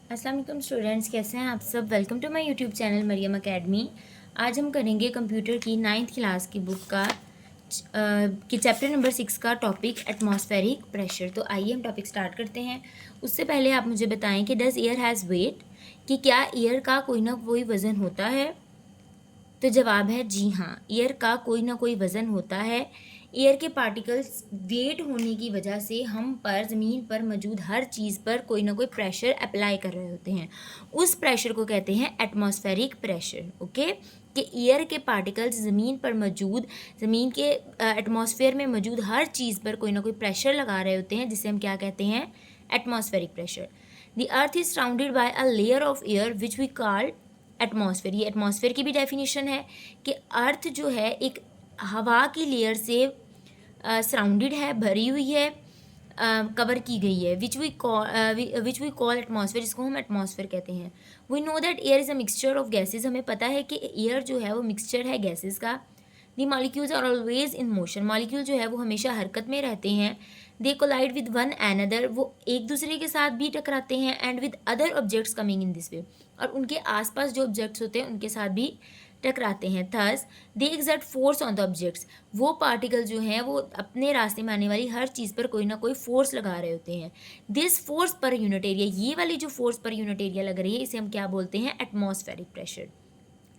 अस्सलाम वालेकुम स्टूडेंट्स, कैसे हैं आप सब। Welcome to my YouTube channel Mariam Academy. आज हम करेंगे कंप्यूटर की 9th क्लास की बुक का कि चैप्टर नंबर 6 का टॉपिक एटमॉस्फेरिक प्रेशर। तो आइए हम टॉपिक स्टार्ट करते हैं। उससे पहले आप मुझे बताएं कि डज एयर हैज़ वेट, कि क्या एयर का कोई ना कोई वज़न होता है। तो जवाब है जी हाँ, एयर का कोई ना कोई वज़न होता है। एयर के पार्टिकल्स वेट होने की वजह से हम पर ज़मीन पर मौजूद हर चीज़ पर कोई ना कोई प्रेशर अप्लाई कर रहे होते हैं। उस प्रेशर को कहते हैं एटमॉस्फेरिक प्रेशर। ओके, कि एयर के पार्टिकल्स ज़मीन पर मौजूद, ज़मीन के एटमॉस्फेयर में मौजूद हर चीज़ पर कोई ना कोई प्रेशर लगा रहे होते हैं, जिसे हम क्या कहते हैं, atmospheric pressure. The earth is surrounded by a layer of air which we call atmosphere. ये एटमॉस्फेयर की भी डेफिनेशन है कि अर्थ जो है एक हवा की लेयर से सराउंडेड है, भरी हुई है, कवर की गई है, विच वी कॉल एटमॉस्फेयर, जिसको हम एटमॉस्फेयर कहते हैं। We know that air is a mixture of gases. हमें पता है कि एयर जो है वो मिक्सचर है गैसेज का। The molecules are always in motion. Molecule जो है वो हमेशा हरकत में रहते हैं। They collide with one another, वो एक दूसरे के साथ भी टकराते हैं। And with other objects coming in this way, और उनके आसपास जो ऑब्जेक्ट्स होते हैं उनके साथ भी टकराते हैं। Thus they exert force on the objects. वो पार्टिकल जो हैं वो अपने रास्ते में आने वाली हर चीज़ पर कोई ना कोई फोर्स लगा रहे होते हैं। This force per unit area, ये वाली जो फोर्स पर यूनिट एरिया लग रही है, इसे हम क्या बोलते हैं, atmospheric pressure.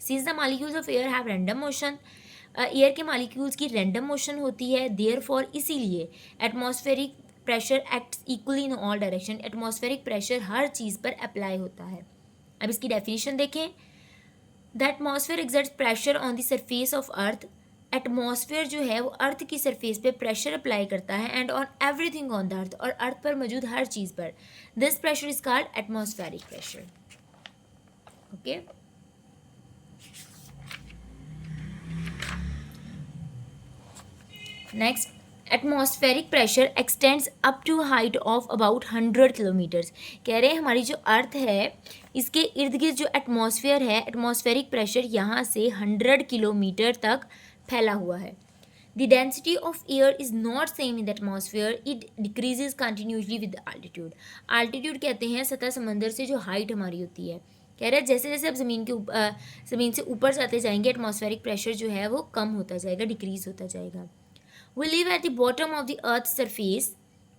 Since the molecules of air have random motion, air के मॉलिक्यूल्स की रैंडम मोशन होती है, देयर फॉर इसीलिए atmospheric pressure acts equally in all direction. Atmospheric pressure हर चीज़ पर अप्लाई होता है। अब इसकी डेफिनेशन देखें। The atmosphere exerts pressure on the surface of earth. Atmosphere जो है वो अर्थ की सरफेस पे प्रेशर अप्लाई करता है, and on everything on the earth, और अर्थ पर मौजूद हर चीज़ पर। This pressure is called atmospheric pressure. Okay, next, atmospheric pressure extends up to height of about 100 kilometres. कह रहे हैं हमारी जो अर्थ है इसके इर्द गिर्द जो एटमॉस्फेयर है, एटमॉस्फेरिक प्रेशर यहाँ से 100 किलोमीटर तक फैला हुआ है। The density of air is not same in the atmosphere, it decreases continuously with altitude. Altitude कहते हैं सतह समंदर से जो हाइट हमारी होती है। कह रहे हैं जैसे जैसे आप ज़मीन से ऊपर जाते जाएंगे, एटमॉस्फेरिक प्रेशर जो है वो कम होता जाएगा, डिक्रीज होता जाएगा। We live at the bottom of the earth's surface,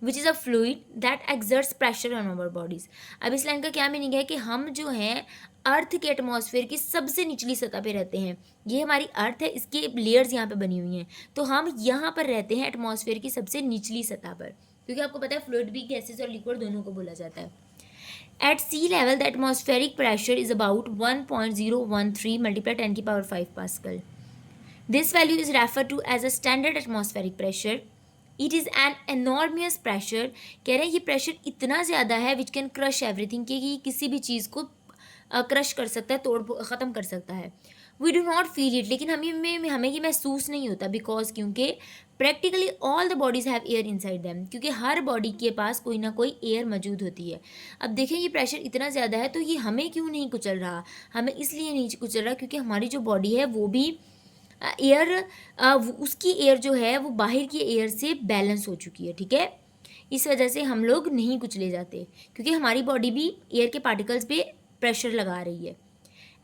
which is a fluid that exerts pressure on our bodies. अब इस लाइन का क्या मीनिंग है कि हम जो हैं अर्थ के एटमॉस्फेयर की सबसे निचली सतह पे रहते हैं। ये हमारी अर्थ है, इसके लेयर्स यहाँ पे बनी हुई हैं, तो हम यहाँ पर रहते हैं एटमॉस्फेयर की सबसे निचली सतह पर, क्योंकि आपको पता है फ्लूइड भी गैसेज और लिक्विड दोनों को बोला जाता है। At sea level, the atmospheric pressure is about 1.013 multiplied 10 की power 5 pascal. This value is referred to as a standard atmospheric pressure. It is an enormous pressure. कह रहे हैं ये प्रेशर इतना ज़्यादा है which can crush everything, कि ये किसी भी चीज़ को क्रश कर सकता है, तोड़ ख़त्म कर सकता है। We do not feel it, लेकिन हमें ये महसूस नहीं होता, बिकॉज क्योंकि practically all the bodies have air inside them, क्योंकि हर बॉडी के पास कोई ना कोई एयर मौजूद होती है। अब देखें ये प्रेशर इतना ज़्यादा है तो ये हमें क्यों नहीं कुचल रहा, हमें इसलिए नहीं कुचल रहा क्योंकि हमारी जो बॉडी है वो भी एयर, उसकी एयर जो है वो बाहर की एयर से बैलेंस हो चुकी है, ठीक है। इस वजह से हम लोग नहीं कुचले जाते, क्योंकि हमारी बॉडी भी एयर के पार्टिकल्स पे प्रेशर लगा रही है।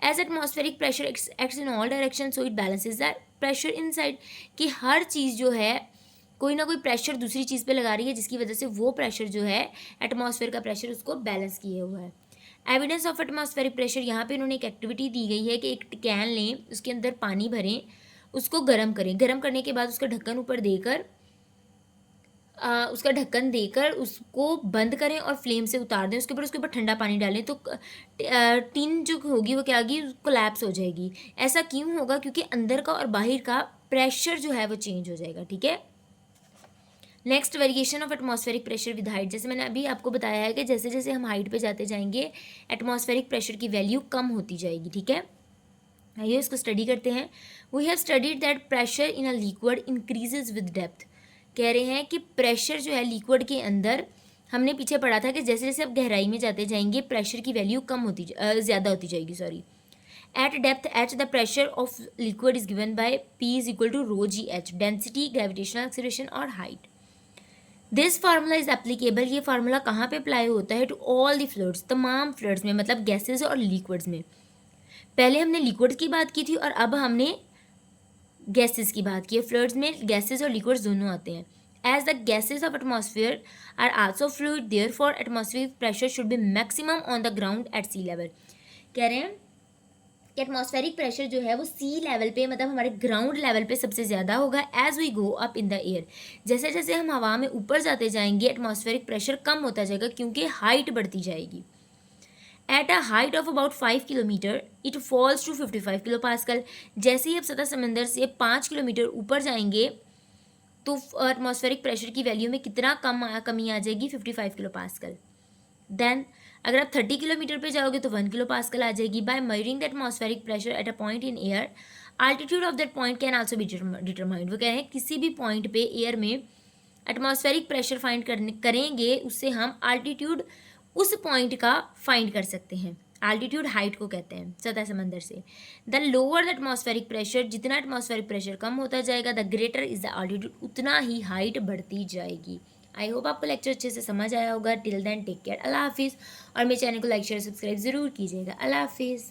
As atmospheric pressure acts in all direction, so it balances the pressure inside, कि हर चीज़ जो है कोई ना कोई प्रेशर दूसरी चीज़ पे लगा रही है, जिसकी वजह से वो प्रेशर जो है एटमॉस्फेयर का प्रेशर उसको बैलेंस किए हुआ है। एविडेंस ऑफ एटमॉस्फेरिक प्रेशर, यहाँ पे इन्होंने एक एक्टिविटी दी गई है कि एक कैन लें, उसके अंदर पानी भरें, उसको गर्म करें, गर्म करने के बाद उसका ढक्कन ऊपर देकर उसका ढक्कन देकर उसको बंद करें और फ्लेम से उतार दें। उसके ऊपर ठंडा पानी डालें तो टिन जो होगी वो क्या होगी, कोलैप्स हो जाएगी। ऐसा क्यों होगा, क्योंकि अंदर का और बाहर का प्रेशर जो है वो चेंज हो जाएगा, ठीक है। Next, variation of atmospheric pressure with height. जैसे मैंने अभी आपको बताया है कि जैसे जैसे हम हाइट पे जाते जाएंगे एटमॉस्फेरिक प्रेशर की वैल्यू कम होती जाएगी, ठीक है। आइए इसको स्टडी करते हैं। We have studied that pressure in a liquid increases with depth. कह रहे हैं कि प्रेशर जो है लिक्विड के अंदर, हमने पीछे पढ़ा था कि जैसे जैसे आप गहराई में जाते जाएंगे प्रेशर की वैल्यू ज़्यादा होती जाएगी, sorry. At depth H the pressure of liquid is given by P is equal to rho g h, density, gravitational acceleration और height. This formula is applicable, ये फार्मूला कहाँ पे अप्लाई होता है? टू ऑल द फ्लूइड्स, तमाम fluids में, मतलब gases और लिक्विड्स में। पहले हमने लिक्विड्स की बात की थी और अब हमने गैसेस की बात की है। फ्लूइड्स में गैसेस और लिक्विड्स दोनों आते हैं। As the gases of atmosphere are also fluid, therefore atmospheric pressure should be maximum on the ground at sea level. कह रहे हैं कि एटमॉस्फेरिक प्रेशर जो है वो सी लेवल पे, मतलब हमारे ग्राउंड लेवल पे सबसे ज़्यादा होगा as we go up in the air. जैसे जैसे हम हवा में ऊपर जाते जाएंगे एटमॉस्फेरिक प्रेशर कम होता जाएगा क्योंकि हाइट बढ़ती जाएगी। At a height of about 5 kilometre it falls to 55 kilo pascal. जैसे ही आप सतह समंदर से 5 किलोमीटर ऊपर जाएंगे तो एटमॉस्फेरिक प्रेशर की वैल्यू में कितना कमी आ जाएगी? 55 किलो पास्कल। देन अगर आप 30 किलोमीटर पे जाओगे तो 1 किलो पास्कल आ जाएगी। By measuring the atmospheric pressure at a point in air, altitude of that point can also be determined. वो कह रहे हैं किसी भी पॉइंट पे एयर में एटमॉस्फेरिक प्रेशर फाइंड करेंगे, उससे हम आल्टीट्यूड उस पॉइंट का फाइंड कर सकते हैं। आल्टीट्यूड हाइट को कहते हैं सतह समंदर से। The lower the atmospheric pressure, जितना एटमॉस्फेरिक प्रेशर कम होता जाएगा, the greater is the altitude, उतना ही हाइट बढ़ती जाएगी। आई होप आपको लेक्चर अच्छे से समझ आया होगा। टिल देन टेक केयर, अल्लाह हाफिज़। और मेरे चैनल को लाइक शेयर सब्सक्राइब ज़रूर कीजिएगा। अल्लाह हाफिज़।